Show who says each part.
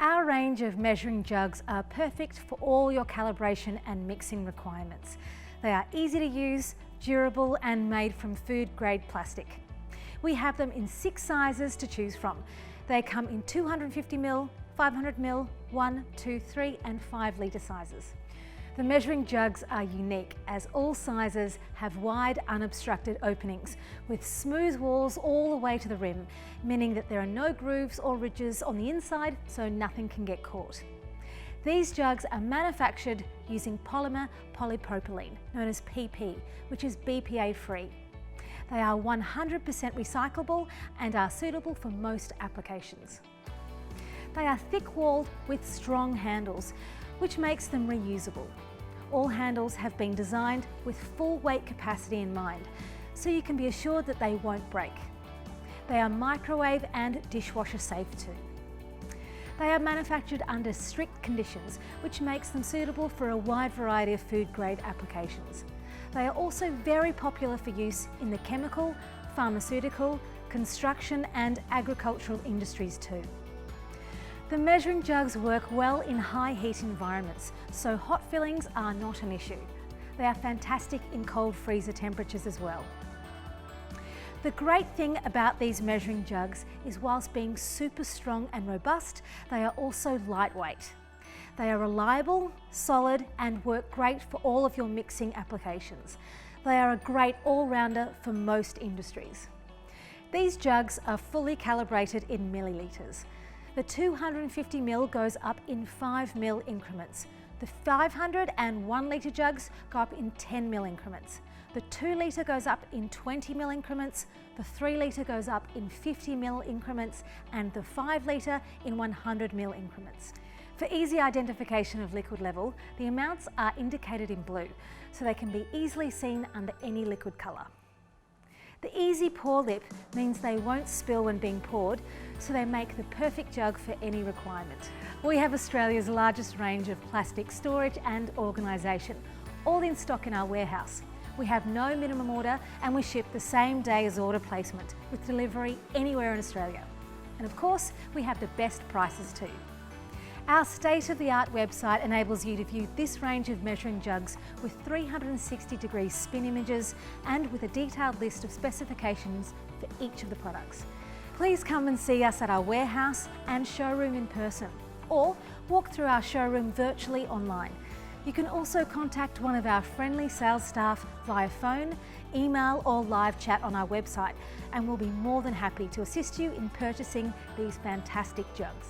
Speaker 1: Our range of measuring jugs are perfect for all your calibration and mixing requirements. They are easy to use, durable and made from food-grade plastic. We have them in 6 sizes to choose from. They come in 250ml, 500ml, 1, 2, 3 and 5 litre sizes. The measuring jugs are unique as all sizes have wide unobstructed openings with smooth walls all the way to the rim, meaning that there are no grooves or ridges on the inside so nothing can get caught. These jugs are manufactured using polymer polypropylene, known as PP, which is BPA free. They are 100% recyclable and are suitable for most applications. They are thick-walled with strong handles, which makes them reusable. All handles have been designed with full weight capacity in mind, so you can be assured that they won't break. They are microwave and dishwasher safe too. They are manufactured under strict conditions, which makes them suitable for a wide variety of food-grade applications. They are also very popular for use in the chemical, pharmaceutical, construction and agricultural industries too. The measuring jugs work well in high heat environments, so hot fillings are not an issue. They are fantastic in cold freezer temperatures as well. The great thing about these measuring jugs is whilst being super strong and robust, they are also lightweight. They are reliable, solid and work great for all of your mixing applications. They are a great all-rounder for most industries. These jugs are fully calibrated in millilitres. The 250ml goes up in 5ml increments. The 500 and 1 litre jugs go up in 10ml increments. The 2 litre goes up in 20ml increments, the 3 litre goes up in 50ml increments, and the 5 litre in 100ml increments. For easy identification of liquid level, the amounts are indicated in blue, so they can be easily seen under any liquid colour. The easy pour lip means they won't spill when being poured, so they make the perfect jug for any requirement. We have Australia's largest range of plastic storage and organisation, all in stock in our warehouse. We have no minimum order and we ship the same day as order placement, with delivery anywhere in Australia. And of course, we have the best prices too. Our state-of-the-art website enables you to view this range of measuring jugs with 360-degree spin images and with a detailed list of specifications for each of the products. Please come and see us at our warehouse and showroom in person, or walk through our showroom virtually online. You can also contact one of our friendly sales staff via phone, email or live chat on our website, and we'll be more than happy to assist you in purchasing these fantastic jugs.